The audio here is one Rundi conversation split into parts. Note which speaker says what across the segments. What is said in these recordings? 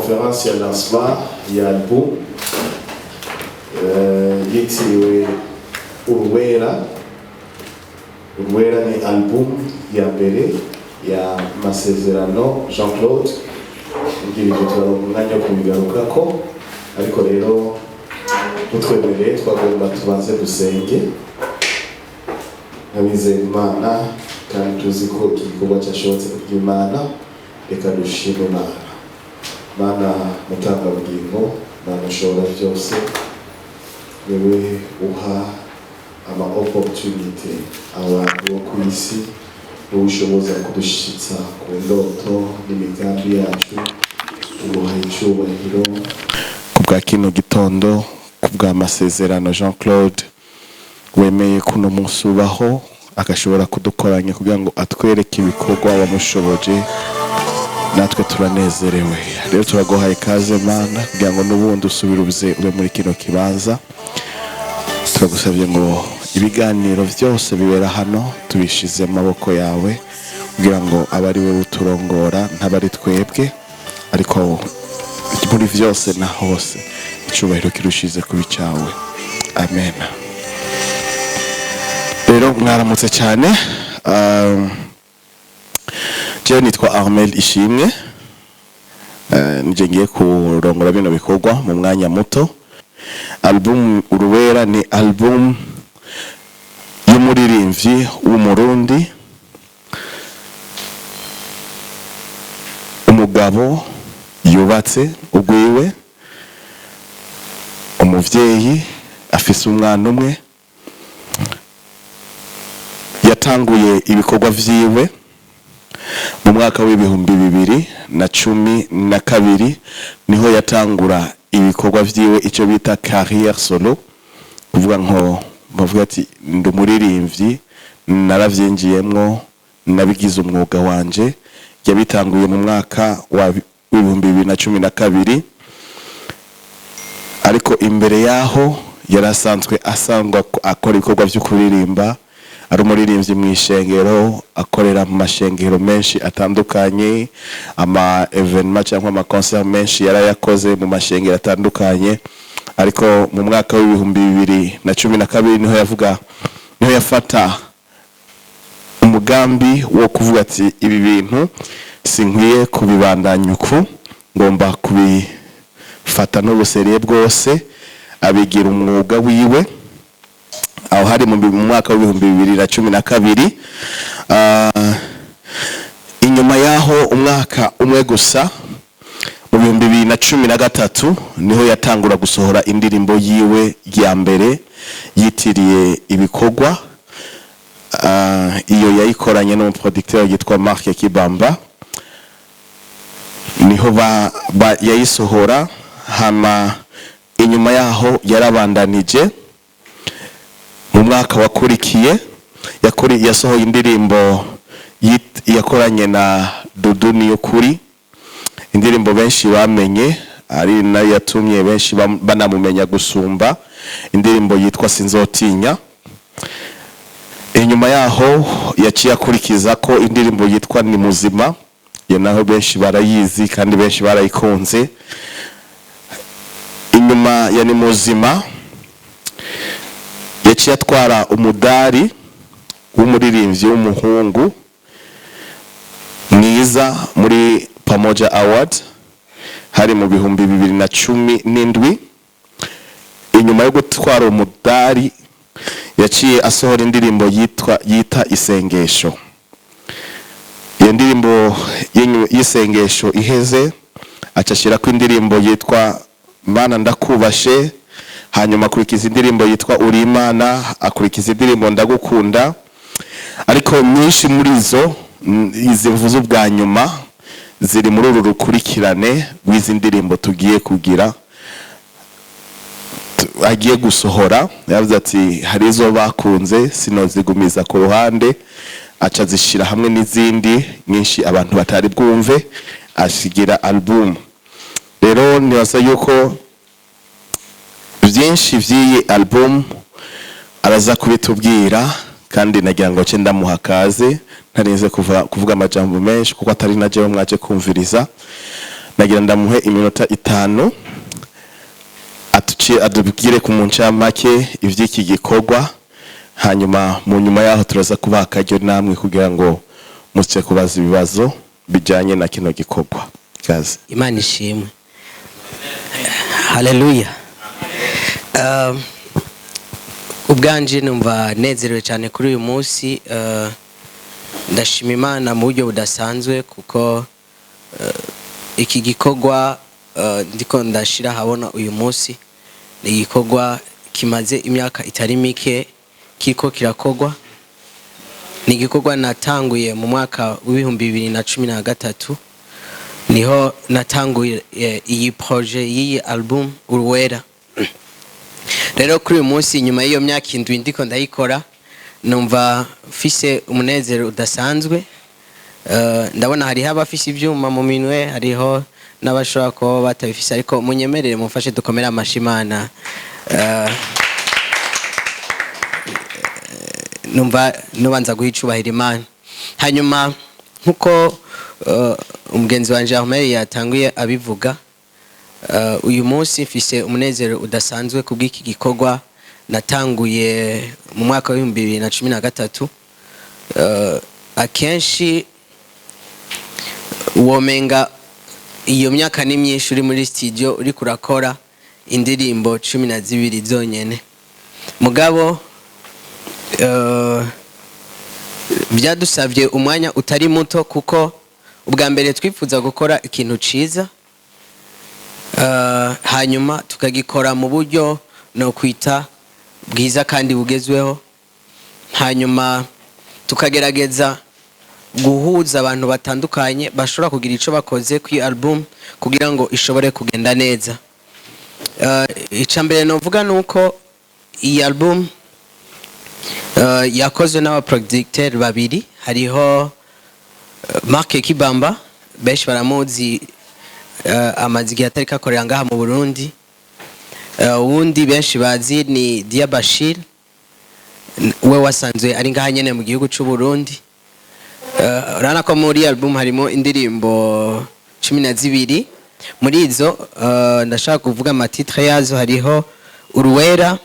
Speaker 1: conférence ya lancement ya album yitiriwe UR'UWERA. UR'UWERA ni album ya mbere ya Masezerano Jean Claude. Ngiye turaronka umwanya wo kubigarukako, ariko rero mutwemereye twagomba tubanze dusenge. Nabizeye Imana kandi tuzi ko igikorwa cyashobotse kubw'Imana. Reka dushime Imana. Mana mutanga bugingo, Mana ushobora byose, wewe uha ama opportunity abantu bo ku isi, ubushoboza kudushitsa ku ndoto n'imigambi yacu. Ubuha icyubahiro kubwa kino gitondo, kubwa Masezerano Jean Claude wemeye kuno munsi ubaho agashobora kudukoranya kugira ngo atwereke ibikorwa wamushoboje. Natwe turanezerewe. Rero turagohaye ikaze Mana kugira ngo n'ubundi usubire ube muri kino kibanza. Turagusabye ngo ibiganiro byose bibera hano tubishize mu maboko yawe kugira ngo abari we uturongora ntabari twebwe, ariko muri byose na hose icyubahiro kirushize kuba icyawe. Amen. Rero mwaramutse cyane. Je nitwa Armel Ishimwe. Nje ngiye kurongora bino bikorwa mu mwanya muto. Album UR'UWERA ni album y'umuririmbyi w'umurundi, umugabo yubatse ugwiwe, umuvyeyi afise umwana umwe. Yatanguye ibikorwa vyiwe mu mwaka w'ibihumbi 2012 niho yatangura ibikorwa vyiwe icyo bita carrière solo, kuvuga nko bavuga ati ndumuririmbyi naravyinjiyemwo nabigize umwuga wanje. Yabitanguye mu mwaka wa 2012, ariko imbere yaho yarasanzwe asangwa akora ibikorwa byo kuririmba. Ari umuririmbyi mu ishengero, akorera mu mashengero menshi atandukanye, ama evenement cyangwa ama concert menshi yarayakoze mu mashengero atandukanye. Ariko mu mwaka w'ibihumbi 2012 niho yafata umugambi wo kuvuga ati ibi bintu sinkwiye kubibandanya uku, ngomba kubifata n'ubuseriye bwose, abigira umwuga wiwe. Aho hari mu mwaka w'ibihumbi 2012. Inyuma yaho umwaka umwe gusa mu 2013 niho yatangura gusohora indirimbo yiwe ya mbere yitiriye ibikorwa. Iyo yayikoranye n'umuproducteur yitwa Mark Kibamba. Niho yayisohora. Hama inyuma yaho yarabandanije. Mu mwaka wakurikiye yasohoye indirimbo yakoranye na Dudu Niyukuri, indirimbo benshi bamenye, ari nayo yatumye benshi banamumenya gusumba, indirimbo yitwa Sinzotinya. Inyuma yaho yaciye akurikiza ko indirimbo yitwa Ni Muzima, ye naho benshi barayizi kandi benshi barayikunze. Inyuma ya Ni Muzima yaciye atwara umudari w'umuririmbyi w'umuhungu mwiza muri Pamoja Award, hari mu bihumbi 2017. Inyuma yo gutwara umudari yaciye asohora indirimbo yita Isengesho. Iyo ndirimbo y'isengesho iheze acashira ku indirimbo yitwa Mana Ndakubashe. Hanyuma akurikiza indirimbo yitwa Uri Imana, akurikiza indirimbo Ndagukunda. Ariko nyinshi muri izi mvuzo bwa nyuma ziri muri uru rukurikirane rw'izi ndirimbo tugiye kugira agiye gusohora. Yavuze ati hari izo bakunze sinozigumiza ku ruhande, aca zishira hamwe n'izindi nyinshi abantu batari bwumve, ashigira album. Rero nibaza yuko byinshi by'iyi album araza kubitubwira, kandi nagira ngo cye ndamuha kaze ntarinze kuvuga amajambo menshi kuko atari naje mwaje kumviriza.
Speaker 2: nagira ndamuhe iminota 5 atubwire ku muncamake ivy'iki gikorwa, hanyuma mu nyuma yaho turaza kubaha akaryo namwe kugira ngo muce kubaza ibibazo bijanye na kino gikorwa. Kazi.
Speaker 3: Imana ishimwe. Haleluya. Ubwanje numva nezerewe cyane kuri uyu munsi. Ndashima Imana mu buryo budasanzwe kuko iki gikorwa ndiko ndashira habona uyu munsi ni igikorwa kimaze imyaka itari mike kiko kirakogwa. Ni igikorwa natanguye mu mwaka w'2013 niho natanguye iyi projet y'iyi album UR'UWERA. Rero kuri uyu munsi nyuma y'iyo myaka 7 ndiko ndayikora numva fise umunezero udasanzwe. Ndabona hari abafise ivyuma mu minwe, hariho n'abashobora ko batabifise, ariko munyemerere mufashe dukomera amashimana. Numva nubanza guhicubahira Imana. Hanyuma nkuko umugenzi wanje Ahmed yatanguye abivuga, uyu munsi mfise umunezero udasanzwe kubw'iki gikorwa natanguye mu mwaka wa 2013. Akenshi womenga iyo myaka ni myinshi uri muri studio uri kurakora indirimbo 12 zonyene, mugabo byadusavye umwanya utari muto kuko ubwa mbere twifuza gukora ikintu ciza, hanyuma tukagikora mu buryo no kwita bwiza kandi bugezweho, hanyuma tukagerageza guhuza abantu batandukanye bashobora kugira ico bakoze ku album kugira ngo ishobore kugenda neza. Icambere novuga nuko iyi album yakozwe n'aba producteur babiri. Hariho Mark Kibamba, benshi baramuzi, amazigi atari kakorera ngaha mu Burundi. Uwundi benshi bazi ni Bashir, we wasanzwe ari ngaha nyene mu gihugu c'u Burundi. Urana ko muri album harimo indirimbo 12. Muri izo ndashaka kuvuga amatitre yazo. Hariho UR'UWERA,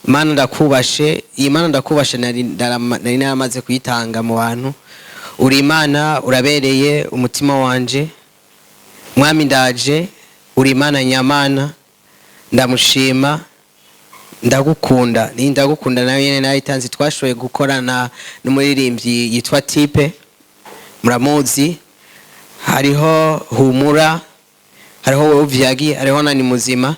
Speaker 3: Mana ndakubashe. Iyi Mana ndakubashe nari naramaze kuyitanga mu bantu. Uri Imana urabereye umutima wanje, Mwami ndaje, uri Imana nyamana, ndamushima, ndagukunda. Ni ndagukunda nayo nyene nayitanze. Twashoboye gukorana n'umuririmbyi yitwa Tipe, muramuzi. Hariho Humura, hariho Vyagi, hariho na Ni Muzima.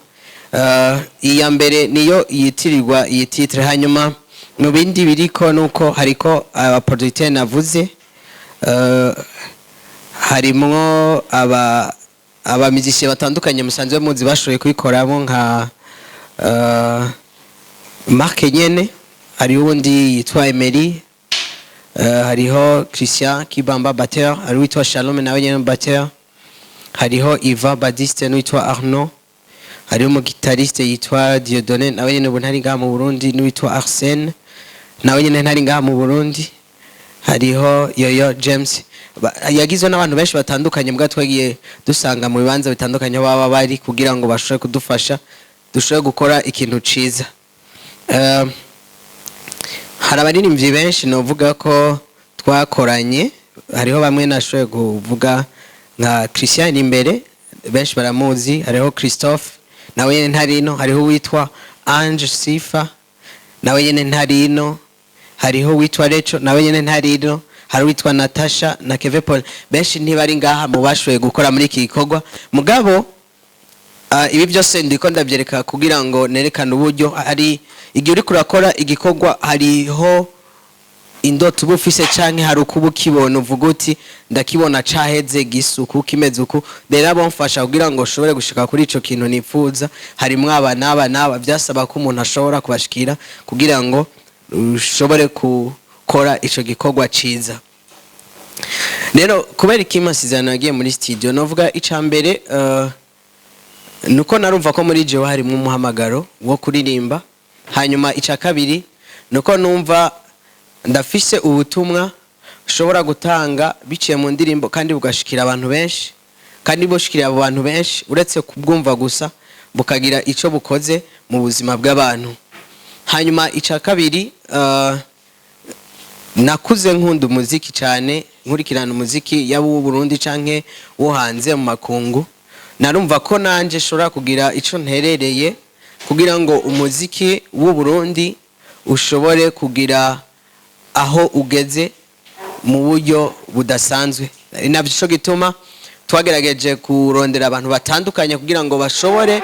Speaker 3: Iya mbere niyo yitirirwa iyi titre. Hanyuma mu bindi biriko nuko hariko abaproducteur navuze, harimo abamizishe batandukanye musanzwe muzi bashoboye kubikoramo nka Mark nyene, hari uwundi yitwa Emery, hariho Christian Kibamba batteur, hari witwa Shalom nawe nyene batteur, hariho Iva Badiste n'uwitwa Arnaud, hariho umugitariste yitwa Dieudonné nawe nyene ntari ngaha mu Burundi, n'uwitwa Arsène nawe nyene ntari ngaha mu Burundi, hariho Yoyo James. Yagizwe n'abantu benshi batandukanye, mbwa twagiye dusanga mu bibanza bitandukanye baba bari kugira ngo bashobore kudufasha dushobore gukora ikintu ciza. Hari abaririmbyi benshi novuga ko twakoranye. Hariho bamwe nashoboye kuvuga nka Christian imbere, benshi baramuzi. Hariho Christophe nawe nyene ntarino. Hariho witwa Ange Sifa nawe nyene ntarino. Hariho witwa Recho nawe nyene ntarino. Hari witwa Natasha na Keve Paul. Benshi ntibari ngaha mu bashoboye gukora muri iki gikorwa, mugabo ibi byose ndiko ndabyereka kugira ngo nerekane uburyo hari igihe uri kurakora igikorwa, hariho indoto uba ufise canke hari uko ukibona uvuga uti ndakibona caheze gisuku kimeze uku. Rero abamfasha kugira ngo ushobore gushika kuri ico kintu nifuza harimwo aba n'aba. Byasaba ko umuntu ashobora kubashikira kugira ngo ushobore gukora ico gikorwa ciza. Rero kubera iki Masezerano yagiye muri studio, novuga icambere nuko narumva ko muri jewe harimo umuhamagaro wo kuririmba. Hanyuma ica kabiri nuko numva ndafise ubutumwa ushobora gutanga biciye mu ndirimbo kandi bugashikira abantu benshi kandi bushikira abo bantu benshi uretse kubwumva gusa bukagira ico bukoze mu buzima bw'abantu. Hanyuma ica kabiri, nakuze nkunda umuziki cyane, nkurikirana umuziki yaba uwo Burundi canke wo hanze mu makungu. Narumva ko nanje shobora kugira ico nterereye kugira ngo umuziki w'u Burundi ushobore kugira aho ugeze mu buryo budasanzwe. Navyo cyo gituma twagerageje kurondera abantu batandukanye kugira ngo dushobore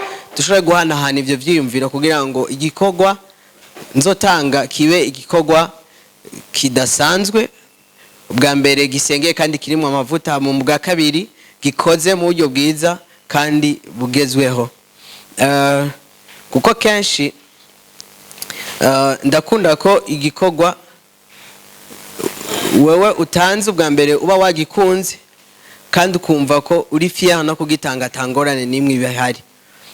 Speaker 3: guhanahana ivyo vyiyumviro kugira ngo igikorwa nzotanga kibe igikorwa kidasanzwe, ubwa mbere gisengeye kandi kirimo amavuta, mu bwa kabiri gikoze mu buryo bwiza kandi bugezweho. Kuko kenshi ndakunda ko igikorwa wewe utanze ubwa mbere uba wagikunze kandi ukumva ko uri fier no kugitanga tangorane nimwe ibihari.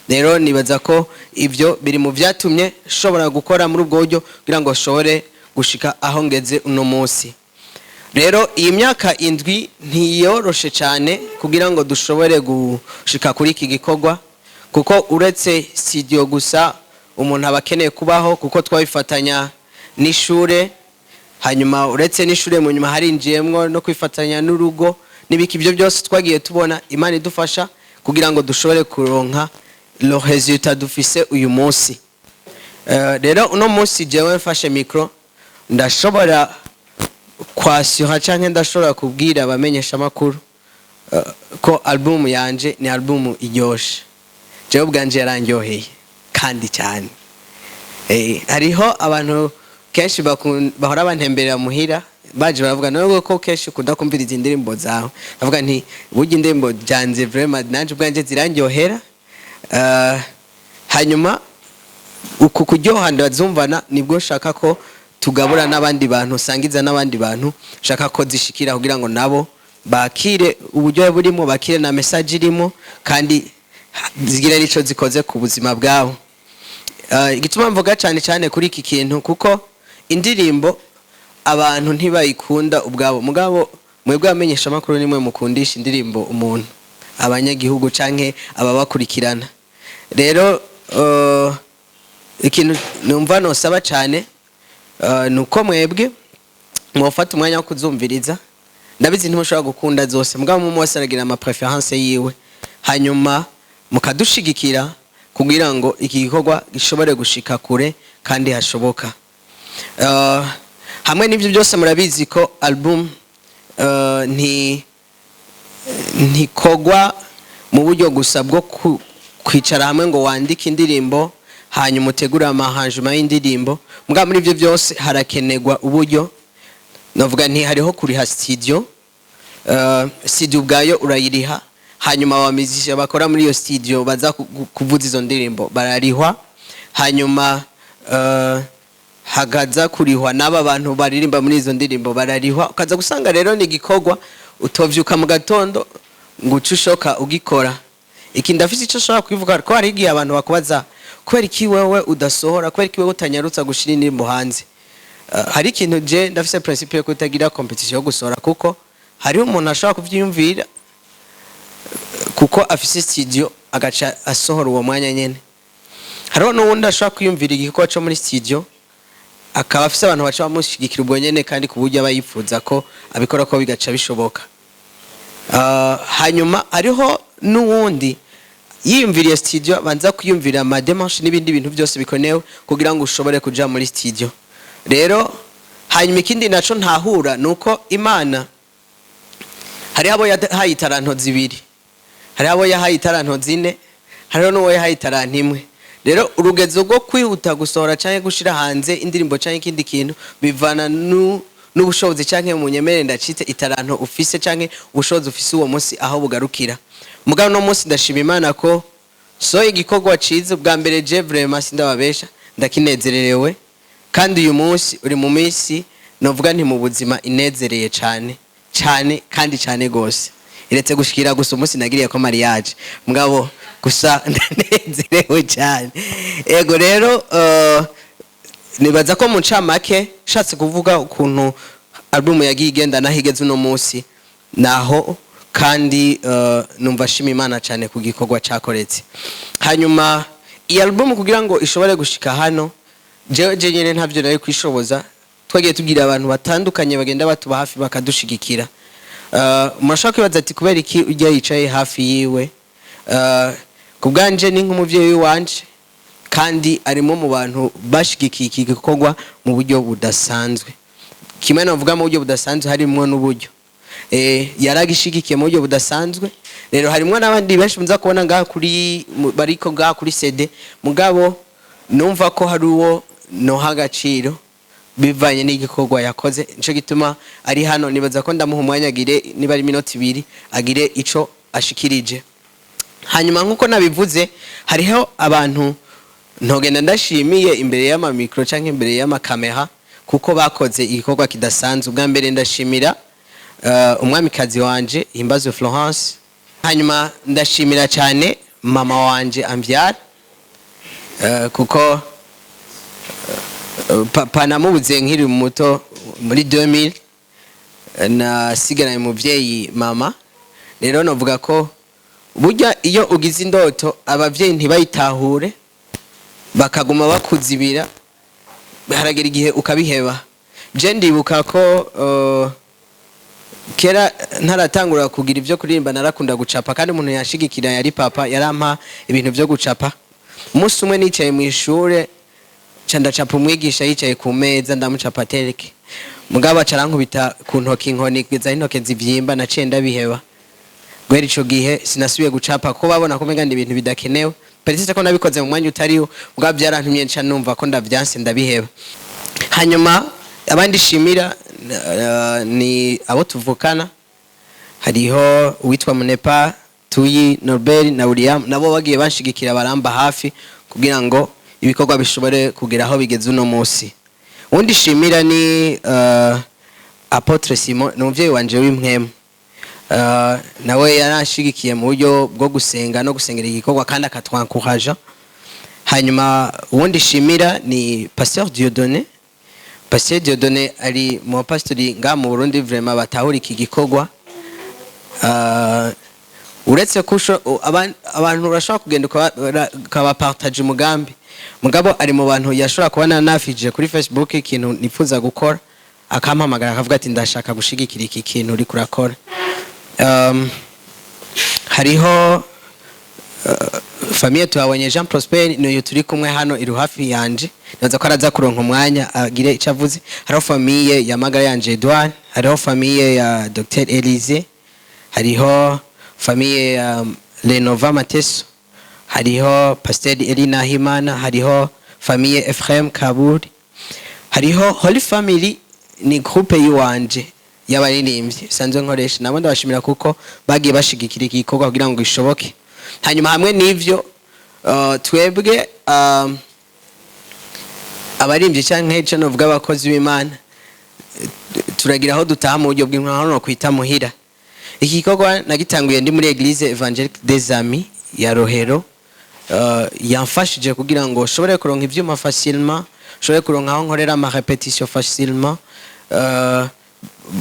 Speaker 3: Rero nibaza ko ivyo biri mu vyatumye shobora gukora muri ubwo buryo kugira ngo shobore gushika aho ngeze uno munsi. Rero iyi myaka 7 ntiyoroshe cyane kugira ngo dushobore gushika kuri iki gikorwa, kuko uretse studio gusa umuntu abakeneye kubaho, kuko twabifatanya n'ishure, hanyuma uretse n'ishure mu nyuma harinjiyemwo no kwifatanya n'urugo n'ibiki byo byose twagiye tubona Imana idufasha kugira ngo dushobore kuronka le résultat dufise uyu munsi. Rero uno munsi jewe mfashe micro ndashobora kwashyuha canke ndashobora kubwira abamenyesha makuru ko album yanje ni album iryoshe. Jewe bwanje yarangyoheye kandi cyane. Hariho abantu kenshi bahora bantemberera muhira baje baravuga nawe ko kenshi kudakumviriza indirimbo zawe. Navuga nti burya indirimbo janje vraiment nanje bwanje zirangyohera. Hanyuma uku kuryoha ndazumvana nibwo shaka ko tugabura n'abandi bantu, sangiza n'abandi bantu, shaka ko zishikira kugira ngo nabo bakire uburyo burimo, bakire na message irimo kandi zigira nico zikoze ku buzima bwabo. Igituma mvuga cyane cyane kuri iki kintu kuko indirimbo abantu ntibayikunda ubwabo, mugabo mwebwe amenyesha makuru nimwe mukundisha indirimbo umuntu, abanyagihugu canke ababakurikirana. Rero ikintu numva no saba cyane nuko mwebwe mwofata umwanya wo kuzumviriza. Ndabizi ntimushobora gukunda zose, mugabo mu wese aragira ama preference yiwe, hanyuma mukadushigikira kugira ngo iki gikorwa gishobore gushika kure kandi hashoboka. Hamwe n'ibyo byose murabizi ko album ntikogwa mu buryo gusa bwo kwicara hamwe ngo wandike indirimbo hanyuma utegura amahangement y'indirimbo, mugabo muri ibyo byose harakenegwa uburyo. Navuga nti hariho kuriha studio, studio ubwayo urayiriha, hanyuma abamizisha bakora muri iyo studio baza kuvuza izo ndirimbo bararihwa, hanyuma hagaza kurihwa n'aba bantu baririmba muri izo ndirimbo bararihwa. Ukaza gusanga rero ni gikorwa utovyuka mu gatondo ngo ucushoka ugikora. Iki ndafise ico shaka kwivuga ko hari igihe abantu bakubaza kwera iki wewe udasohora, kwera iki wewe utanyarutsa gushira indirimbo hanze. Hari ikintu je ndafise principe yo kutagira competition yo gusohora, kuko hari umuntu ashaka kuvyiyumvira kuko afise studio agaca asohora uwo mwanya nyene. Hariho n'uwundi ashaka kwiyumvira igikorwa cyo muri studio akaba afise abantu baca bamushigikira ubwo nyene kandi ku buryo abayifuza ko abikora ko bigaca bishoboka. Hanyuma hariho n'uwundi yiyumviriye studio banza kwiyumvira ama démarche n'ibindi bintu byose bikonewe kugira ngo ushobore kuja muri studio. Rero hanyuma ikindi naco ntahura nuko Imana hari abo yahaye itaranto zibiri, hari abo yahaye itaranto zine, hari n'uwo yahaye itaranto imwe. Rero urugezo rwo kwihuta gusohora canke gushira hanze indirimbo canke ikindi kintu bivana n'ubushobozi canke mu nyemere ndacitse itaranto ufise canke ubushobozi ufise uwo munsi aho bugarukira. Mugabo no munsi ndashima Imana ko so igikorwa cize bwa mbere je vraiment sindababesha ndakinezererewe, kandi uyu munsi uri mu minsi novuga nti mu buzima inezereye cyane cyane kandi cyane gose. Iretse gushikira gusa umunsi nagiriye ko mariage, mugabo gusa ndanezerewe cyane. Ego rero nibaza ko mu ncamake shatse kuvuga ukuntu album yagiye igenda nahigeze uno munsi, naho kandi numva shima Imana cyane ku gikorwa cyakoretse. Hanyuma iyi album kugira ngo ishobore gushika hano jewe nyene ntavyo nari kwishoboza, twagiye tubwira abantu batandukanye bagenda batuba hafi bakadushigikira. Murashaka kwibaza ati kubera iki ujya yicaye hafi yiwe? Kubwanje ni nk'umuvyeyi wanje kandi arimo mu bantu bashigikiye iki gikorwa mu buryo budasanzwe. Kimwe navuga mu buryo budasanzwe harimo n'uburyo yaragishigikiye mu buryo budasanzwe. Rero harimo n'abandi benshi munza kubona ngaha kuri bariko ngaha kuri CD, mugabo numva ko hari uwo no hagaciro bivanye n'igikorwa yakoze, nico gituma ari hano. Nibaza ko ndamuha umwanya agire niba ari minota 2 agire ico ashikirije. Hanyuma nkuko nabivuze, hariho abantu ntogenda ndashimiye imbere y'ama micro canke imbere y'ama kamera kuko bakoze igikorwa kidasanzwe. Ubwa mbere ndashimira umwamikazi wanje Himbazo Florence. Hanyuma ndashimira cyane mama wanje ambyara kuko papa namubuze nkiri muto muri 2000 nasigaraye umuvyeyi mama. Rero novuga ko burya iyo ugize indoto abavyeyi ntibayitahure bakaguma bakuzibira, haragera igihe ukabiheba. Je ndibuka ko kera ntaratangura kugira ivyo kuririmba narakunda gucapa, kandi umuntu yashigikira yari papa, yarampa ibintu vyo gucapa. Umunsi umwe nicaye mu ishure ndacapa umwigisha yicaye ku meza ndamucapa tereke, mugabo acarankubita ku ntoki inkoni kugeza intoke zivyimba, naciye ndabiheba. Gwera ico gihe sinasubiye gucapa ko babona ko menga ibintu bidakenewe. Peresite ko nabikoze mu mwanya utariho, mugabo byarantumye nca numva ko ndavyanse ndabiheba. Hanyuma abandi shimira ni abo tuvukana, hariho uwitwa Munepa, Tuyi, Norbert na William, nabo bagiye banshigikira baramba hafi kugira ngo ibikorwa bishobore kugera aho bigeze uno munsi. Undi shimira ni Apotre Simon, n'umuvyeyi wanje w'impwemu. Nawe yarashigikiye mu buryo bwo gusenga no gusengera igikorwa kandi akatwankouraja. Hanyuma uwundi shimira ni Pasteur Dieudonné. Pasteur Dieudonné ari mu pastori nga mu Burundi vraiment batahura iki gikorwa. Uretse ko abantu bashaka kugenda kaba partage umugambi, mugabo ari mu bantu yashobora kubana nafije kuri Facebook ikintu nifuza gukora, akampamagara akavuga ati ndashaka gushigikira iki kintu uri kurakora. Hariho famille twabonye Jean Prosper no turi kumwe hano iru hafi yanje, naza ko araza kuronka umwanya agire icavuze. Hariho famille ya magara yanje Edouard, hariho famille ya Dr Elise, hariho famille ya Lenova Mateso, hariho Pasteur Elina Himana, hariho famille Ephraim Kaburi, hariho Holy Family ni groupe yiwanje y'abaririmbyi sanzwe nkoresha. Nabo ndabashimira kuko bagiye bashigikira igikorwa kugira ngo gishoboke. Hanyuma hamwe n'ivyo twebwe abaririmbyi canke cyo novuga abakozi b'Imana turagira aho dutaha mu buryo bw'intwaro no kwita muhira. Iki gikorwa nagitanguye ndi muri Église Évangélique des Amis ya Rohero, yamfashije kugira ngo shobore kuronka ivyuma facilement, shobore kuronka aho nkorera ama répétition facilement,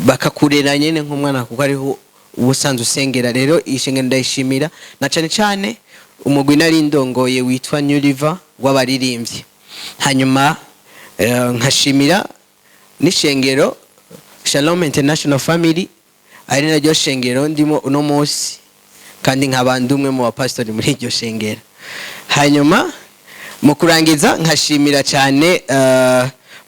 Speaker 3: bakakurera nyene nk'umwana kuko ariho ubusanzwe usengera. Rero ishenge ndayishimira na cyane cyane umugwi nari ndongoye witwa New River w'abaririmbyi. Hanyuma nkashimira n'ishengero Shalom International Family, ari naryo shengero ndimo uno munsi kandi nkabandumwe mu bapastori muri iryo shengero. Hanyuma mu kurangiza nkashimira cyane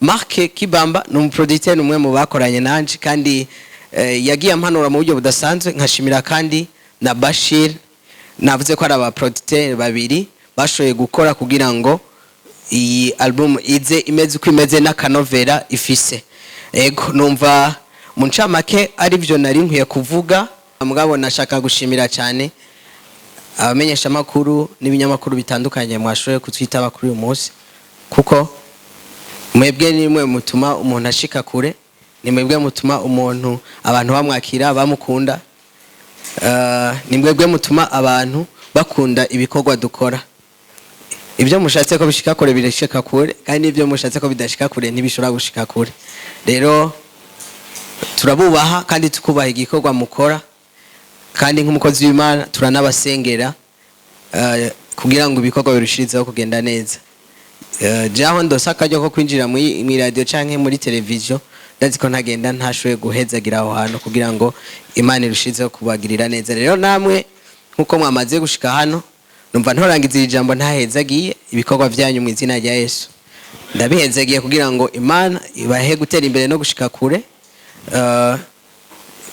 Speaker 3: Mark Kibamba, n'umuproducteur umwe mu bakoranye nanje kandi yagiye ampanura mu buryo budasanzwe. Nkashimira kandi na Bashir, navuze ko ari abaproducteur babiri bashoye gukora kugira ngo iyi album ize imeze uko imeze n'akanovera ifise. Ego numva mu ncamake ari byo nari nkwiye kuvuga, mugabo nashaka gushimira cyane abamenyesha makuru n'ibinyamakuru bitandukanye mwashoye kutwitaba kuri uyu munsi, kuko mwebwe ni mwe mutuma umuntu ashika kure, ni mwebwe mutuma umuntu abantu bamwakira bamukunda, ni mwebwe mutuma abantu bakunda ibikorwa dukora. Ibyo mushatse ko bishika kure birashika kure, kandi ibyo mushatse ko bidashika kure ntibishobora gushika kure. Rero turabubaha kandi tukubaha igikorwa mukora. kandi nk'umukozi w'Imana turanabasengera kugira ngo ibikorwa birushirizeho kugenda neza. Jaho ndosa akajya ko kwinjira mu radio canke muri television ndazi ko ntagenda ntashoboye guhezagira aho hantu kugira ngo Imana irushizeho kubagirira neza. Rero namwe nkuko mwamaze gushika hano numva ntorangiza ijambo ntahezagiye ibikorwa byanyu mu izina rya Yesu. Ndabihezagiye kugira ngo Imana ibahe gutera imbere no gushika kure.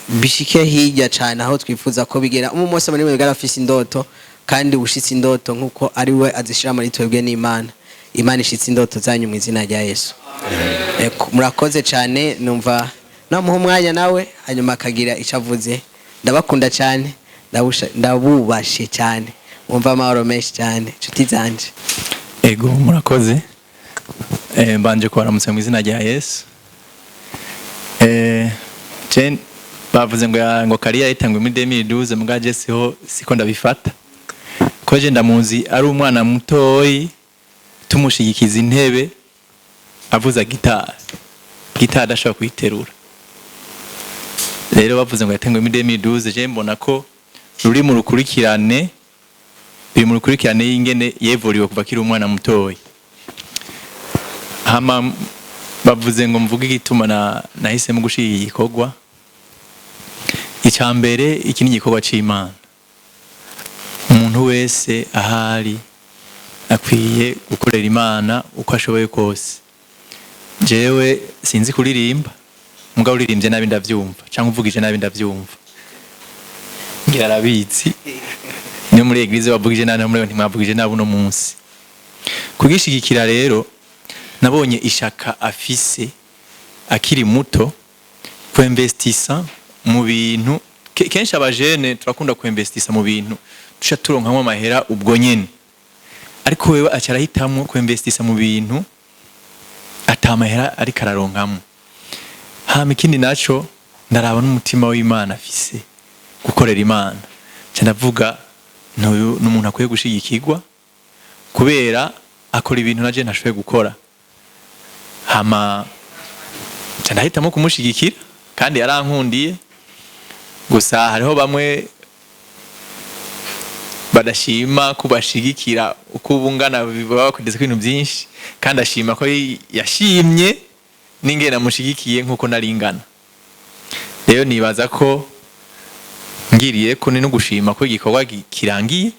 Speaker 3: Bishike hirya cyane aho twifuza ko bigera. Umumose muri mwe garafise indoto kandi ushitse indoto nkuko ari we azishira muri twebwe n'Imana. Imana ishitse indoto zanyu mu izina rya Yesu. Murakoze cyane numva namuha umwanya nawe hanyuma akagira icavuze. Ndabakunda cyane ndabubashe cyane. Umva amahoro menshi cyane nshuti zanje.
Speaker 4: Ego murakoze. Mbanje kubaramutse mu izina rya Yesu. Jen bavuze ngo kariya yitangwe muri 2012 mugaje siko ndabifata. Ko je ndamuzi ari umwana mutoyi tumushigikiza intebe avuza gitari adashobora kuyiterura. Rero bavuze ngo yatangwe muri 2012 je mbona ko ruri mu rukurikirane y'ingene yevuriwe kuva kiri umwana mutoyi. Hama bavuze ngo mvuge igituma nahisemo gushira igikorwa. Icambere iki ni igikorwa c'Imana. Umuntu wese ahari akwiye gukorera Imana uko ashoboye kose. Jewe sinzi kuririmba, mugabo uririmbye nabi ndavyumva, canke uvugije nabi ndavyumva. Ngira arabizi. Niyo muri eglise bavugije nabi muri ntimwavugije nabi uno munsi. Kugishigikira rero nabonye ishaka afise akiri muto kwinvestisa mu bintu kenshi abajene turakunda kwinvestisa mu bintu tusha turonkamwe amahera ubwo nyene, ariko wewe acarahitamwe kwinvestisa mu bintu atamahera ari kararonkamo. Hama ikindi naco ndaraba n'umutima w'Imana afise gukorera Imana. Cyandavuga n'umuntu akwiye gushigikirwa kubera akora ibintu naje ntashoboye gukora. Hama cyanahitamo kumushigikira kandi yarankundiye. Gusa hariho bamwe badashima kubashigikira uko ubungana baba kugeza ku bintu byinshi, kandi ashima ko yashimye n'ingena mushigikiye nkuko naringana. Rero nibaza ko ngiriye ko ni no gushima ko igikorwa kirangiye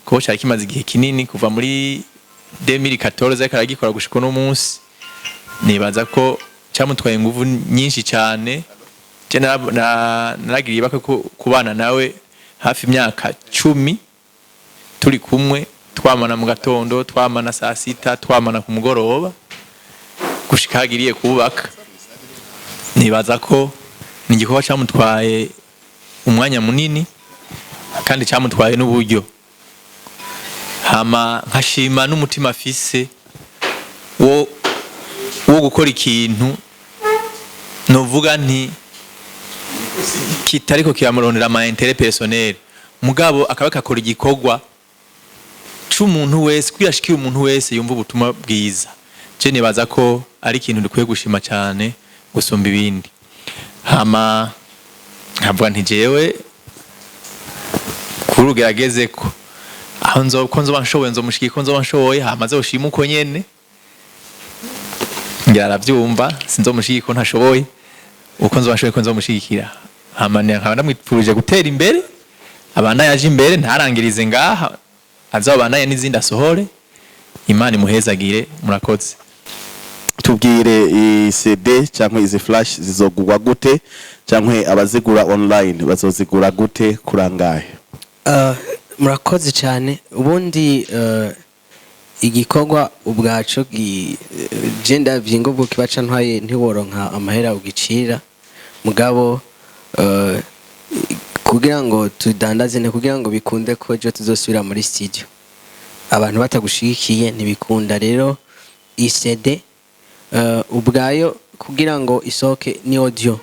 Speaker 4: ko cyari kimaze igihe kinini kuva muri 2014 karagikora gushika no munsi. Nibaza ko cyamutwaye ingufu nyinshi cyane. Je naragiriye bako kubana nawe hafi imyaka 10 turi kumwe, twamana mu gatondo, twamana saa 6, twamana ku mugoroba gushika hagiriye kubaka. Nibaza ko ni igikorwa cyamutwaye umwanya munini kandi cyamutwaye n'uburyo. Hama nkashima n'umutima afise wo gukora ikintu novuga nti kitariko kiramurondera ama intérêt personnel, mugabo akaba kakora igikorwa c'umuntu wese kwirashikira umuntu wese yumva ubutumwa bwiza. Je nibaza ko ari ikintu dukwiye gushima cyane gusumba ibindi. Hama nkavuga nti jewe kurugerageze ko aho nzoba nshoboye nzomushikira ko nzoba nshoboye, hamaze ushima uko nyene ngira aravyumva, sinzomushikira ko ntashoboye uko nzoba nshoboye ko nzomushikira. Hama nkaba ndamwipfurije gutera imbere, abana yaje imbere ntarangirize ngaha, azabana n'izindi asohore. Imana imuhezagire. Murakoze.
Speaker 2: Tubwire i CD cyangwa izi flash zizogurwa gute cyangwa abazigura online bazozigura gute kurangaye?
Speaker 3: Murakoze cyane. Ubundi igikorwa ubwaco genda vyingo kibaca ntwaye ntiworonka amahera ugicira, mugabo kugira ngo tudandaze ne kugira ngo bikunde ko je tuzosubira muri studio. Abantu batagushigikiye ntibikunda. Rero i CD ubwayo kugira ngo isoke ni audio.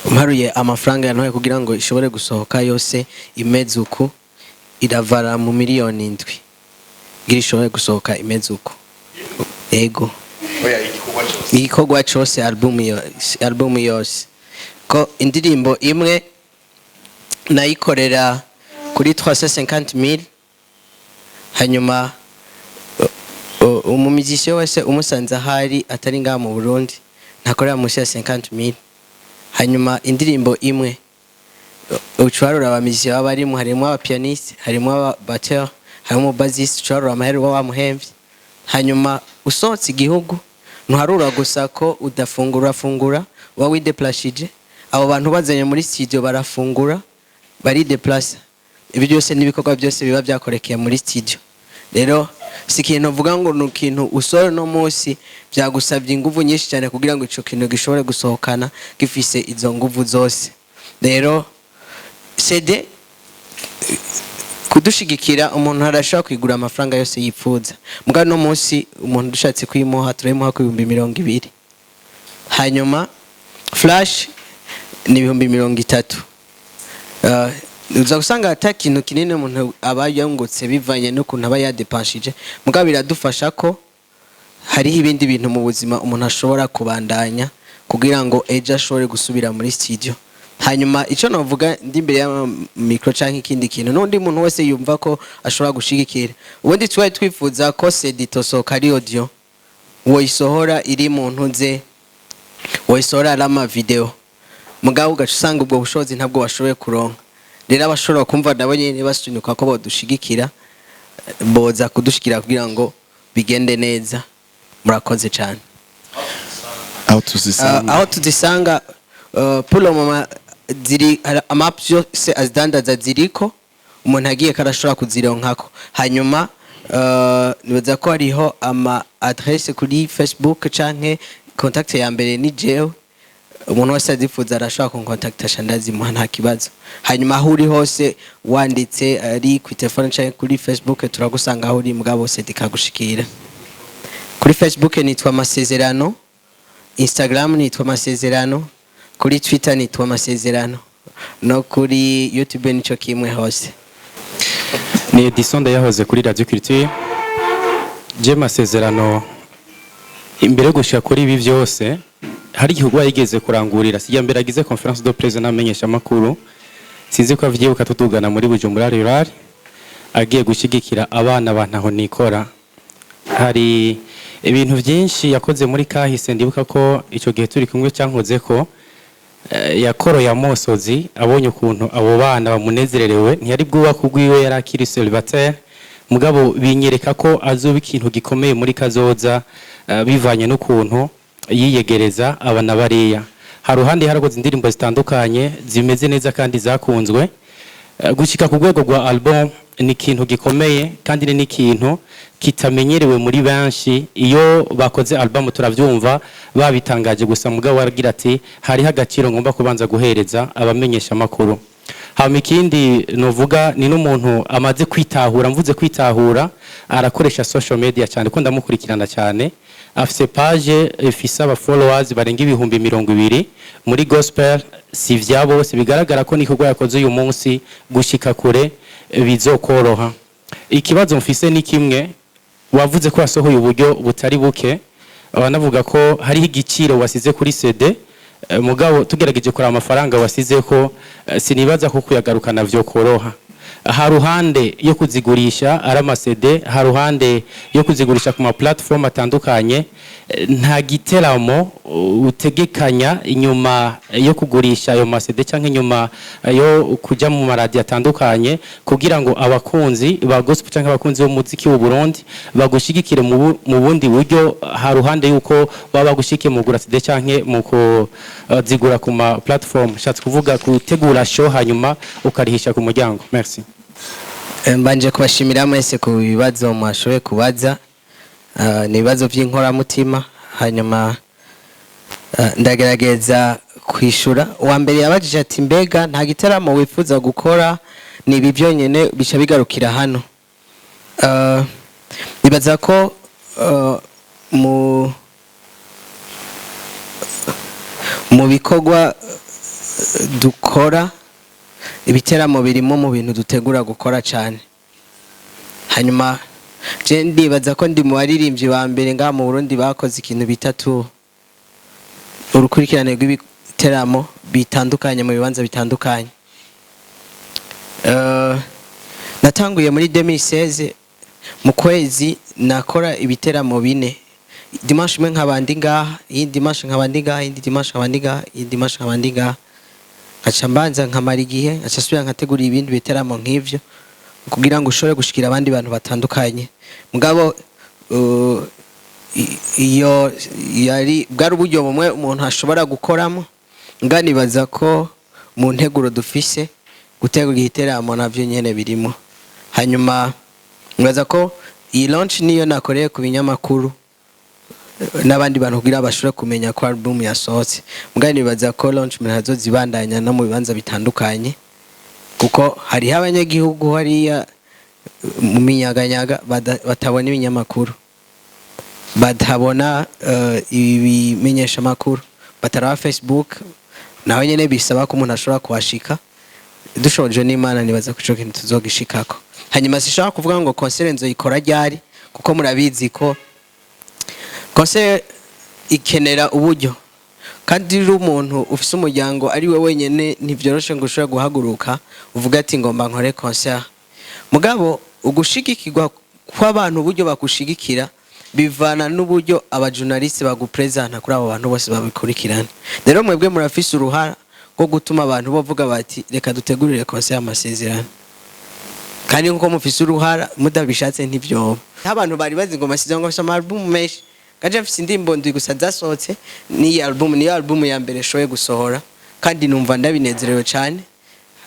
Speaker 3: Mparuye amafaranga yantoye kugira ngo ishobore gusohoka yose imeze uko iravara mu miliyoni 7 gira ishobore gusohoka imeze uko. Ego igikorwa cyose album yose ko indirimbo imwe nayikorera kuri 350,000 hanyuma umumizisyo wese umusanze ahari atari ngaha mu Burundi ntakorera munsi ya 50,000 hanyuma indirimbo imwe ucwarura abamizisyo babarimo harimo aba pianiste harimo aba batteur harimo bassiste ucwarura amahero wamuhemvye hanyuma usotse igihugu ntuharura gusa ko udafungura wawideplashije abo bantu bazanye muri studio barafungura bari deplace ibi byose nibikorwa byose biba byakorekeye muri studio rero si ikintu uvuga ngo ni ikintu usore no munsi byagusabye ingufu nyinshi cyane kugira ngo ico kintu gishobore gusohokana gifise izo nguvu zose rero CD kudushigikira umuntu arashaka kwigura amafaranga yose yipfuza muga no munsi umuntu dushatse kwimuha turayimuha ku 220 hanyuma flash ni 300 uza gusanga ata kintu kinini umuntu aba yangutse bivanye no kuntu aba yadepanshije muga biradufasha ko hari ibindi bintu mu buzima umuntu ashobora kubandanya kugira ngo ejo ashobore gusubira muri studio hanyuma ico novuga ndi imbere ya micro canke ikindi kintu n'undi muntu wese yumva ko ashobora gushigikira ubundi twari twifuza ko CD tosoka ari audio woyisohora iri mu ntuze woyisohora rama video mugabo ugacusanga ubwo bushobozi ntabwo washoboye kuronka rero abashobora kumva nabo nyene basunika ko bodushigikira boza kudushikira kugira ngo bigende neza murakoze cyane aho tuzisanga pulo mama ziri amapyo yose azidandaza ziriko umuntu agiye karashobora kuzironkako hanyuma nibaza ko hariho ama adresse kuri Facebook canke contact ya mbere ni jewe umuntu wese azifuza arashobora kunkontaktasha ndazimuha nta kibazo hanyuma aho uri hose wanditse ari ku telefone canke kuri Facebook turagusanga aho uri mugabo bose dikagushikira kuri Facebook nitwa Masezerano Instagram nitwa Masezerano kuri Twitter nitwa Masezerano no kuri YouTube nico kimwe hose
Speaker 5: ni Edison yahoze kuri Radio Culture je Masezerano imbere gushika kuri ibi byose hari igihugu yigeze kurangurira sijya mbere agize conference de presse namenyesha makuru sinzi ko aviye ukatudugana muri Bujumbura rural agiye gushigikira abana bantaho nikora hari ibintu byinshi yakoze muri kahise ndibuka ko ico gihe turi kumwe cyankoze ko yakoro ya Mosozi abonye ukuntu abo bana bamunezererewe ntiyari bwuba kugwiwe yarakiri célibataire mugabo binyereka ko azoba ikintu gikomeye muri kazoza bivanye n'ukuntu yiyegereza abana bariya haruhande harakoze indirimbo zitandukanye zimeze neza kandi zakunzwe gushika ku rwego rwa album ni ikintu gikomeye kandi ni ikintu kitamenyerewe muri benshi iyo bakoze album turavyumva babitangaje gusa mugabo waragira ati hari hagaciro ngomba kubanza guhereza abamenyesha makuru hama ikindi novuga ni n'umuntu amaze kwitahura mvuze kwitahura arakoresha social media cyane ko ndamukurikirana cyane afise page ifisa aba followers barenga 200,000 muri gospel si vyabo bose bigaragara ko niko yakoze uyu munsi gushika kure bizokoroha ikibazo mfise ni kimwe wavuze ko yasohoye uburyo butari buke abanavuga ko hari igiciro wasize kuri CD mugabo tugerageje kuri amafaranga wasize ko sinibaza ko kuyagarukana vyo koroha haruhande yo kuzigurisha arama CD haruhande yo kuzigurisha ku ma platform atandukanye nta giteramo utegekanya inyuma yo kugurisha ayo ma CD canke inyuma yo kuja mu maradi atandukanye kugira ngo abakunzi ba gospel canke abakunzi bo muziki w'u Burundi bagushigikire mu bundi buryo haruhande yuko baba gushike mu gura CD canke mu kuzigura ku ma platform shatse kuvuga gutegura show hanyuma ukarihisha ku muryango merci
Speaker 3: mbanje kubashimira mwese ku bibazo mwashoboye kubaza ni ibibazo by'inkora mutima hanyuma ndagerageza kwishura uwa mbere yabajije ati mbega nta gitaramo wifuza gukora ni ibi byonyene bica bigarukira hano nibaza ko mu bikorwa dukora ibiteramo birimo mu bintu dutegura gukora cyane hanyuma je ndibaza ko ndi mu baririmbyi ba mbere ngaha mu Burundi bakoze ikintu bitatu urukurikirane ibiteramo bitandukanye mu bibanza bitandukanye. Natanguye muri 2016 mu kwezi nakora ibiteramo 4. Dimanche imwe nkabandi ngaha, iyi dimanche nkabandi ngaha, iyi dimanche nkabandi ngaha, iyi dimanche nkabandi ngaha. Nkaca mbanza nkamara igihe, nkaca subira nkategura ibindi biteramo nk'ivyo kugira ngo ushobore gushikira abandi bantu batandukanye. Mugabo iyo yari bwari uburyo bumwe umuntu ashobora gukoramo, nganibaza ko mu nteguro dufise gutegura igiteramo navyo nyene birimo. Hanyuma ngibaza ko iyi launch niyo nakoreye ku binyamakuru n'abandi bantu kugira bashobora kumenya ko album yasohotse. Nganibaza ko launch mirazo zibandanya no mu bibanza bitandukanye, kuko hari abanyagihugu hariya mu minyaganyaga batabona ibinyamakuru, batabona ibimenyesha makuru, bataraba Facebook, naho nyene bisaba ko umuntu ashobora kuhashika. Dushoje n'Imana nibaza ko ico kintu tuzogishikako. Hanyuma sishaka kuvuga ngo concert nzoyikora ryari, kuko murabizi ko concert ikenera uburyo, kandi uri umuntu ufise umuryango ari we wenyene ntivyoroshe ngo ushobora guhaguruka uvuga ati ngomba nkore concert. Mugabo ugushigikirwa kw'abantu uburyo bakushigikira bivana n'uburyo abajournaliste bagupresenta kuri abo bantu bose babikurikirana. Rero mwebwe murafise uruhara rwo gutuma abantu bavuga bati reka dutegurire concert y'Amasezerano, kandi nkuko mufise uruhara mudabishatse ntivyoba. Abantu bari bazi ngo Masezerano afise album menshi, gaje afise indirimbo ndwi gusa zasohotse, ni album ya mbere shoye gusohora, kandi numva ndabinezerewe cyane,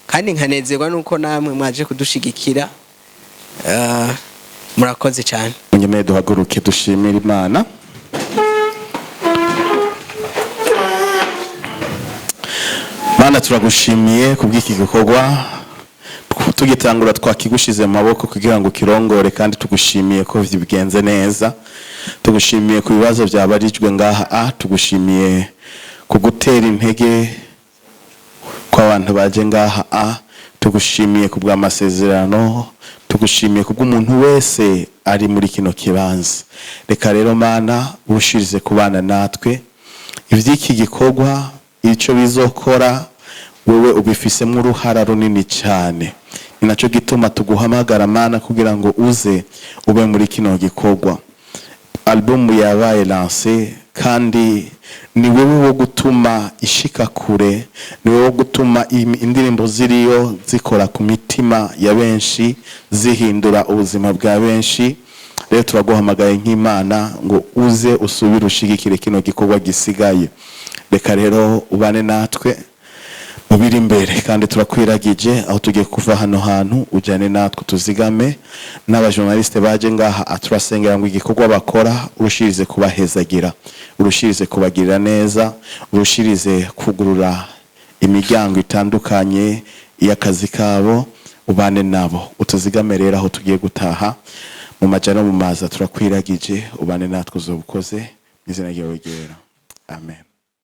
Speaker 3: kandi nkanezerwa nuko namwe mwaje kudushigikira. Murakoze cyane.
Speaker 2: Nyemeye duhaguruke dushimira Imana. Mana turagushimiye kubw'iki gikorwa, tugitangura twakigushize mu maboko kugira ngo kirongore, kandi tugushimiye ko bigenze neza. Tugushimiye ku bibazo byabarijwe ngaha, tugushimiye kugutera intege kw'abantu baje ngaha, tugushimiye kubwa Masezerano, tugushimiye kubw'umuntu wese ari muri kino kibanza. Reka rero Mana ushirize kubana natwe, ivy'iki gikorwa ico bizokora wewe ubifisemo uruhara runini cyane. Ni naco gituma tuguhamagara Mana kugira ngo uze ube muri kino gikorwa. Album yabaye lancé, kandi ni wewe wo gutuma ishika kure, ni wewe wo gutuma indirimbo ziriyo zikora ku mitima ya benshi, zihindura ubuzima bwa benshi. Rero turaguhamagaye nk'Imana ngo uze usubire ushigikire kino gikorwa gisigaye. Reka rero ubane natwe mubiri imbere, kandi turakwiragije aho tugiye kuva hano hantu ujyane natwe, tuzigame n'abajournaliste baje ngaha, aturasengera ngo igikorwa bakora urushirize kubahezagira, urushirize kubagirira neza, urushirize kugurura imiryango itandukanye y'akazi kabo, ubane nabo, utuzigame rero aho tugiye gutaha mu majana mu maza. Turakwiragije ubane natwe uzobukoze, n'izina ryawe ryera. Amen.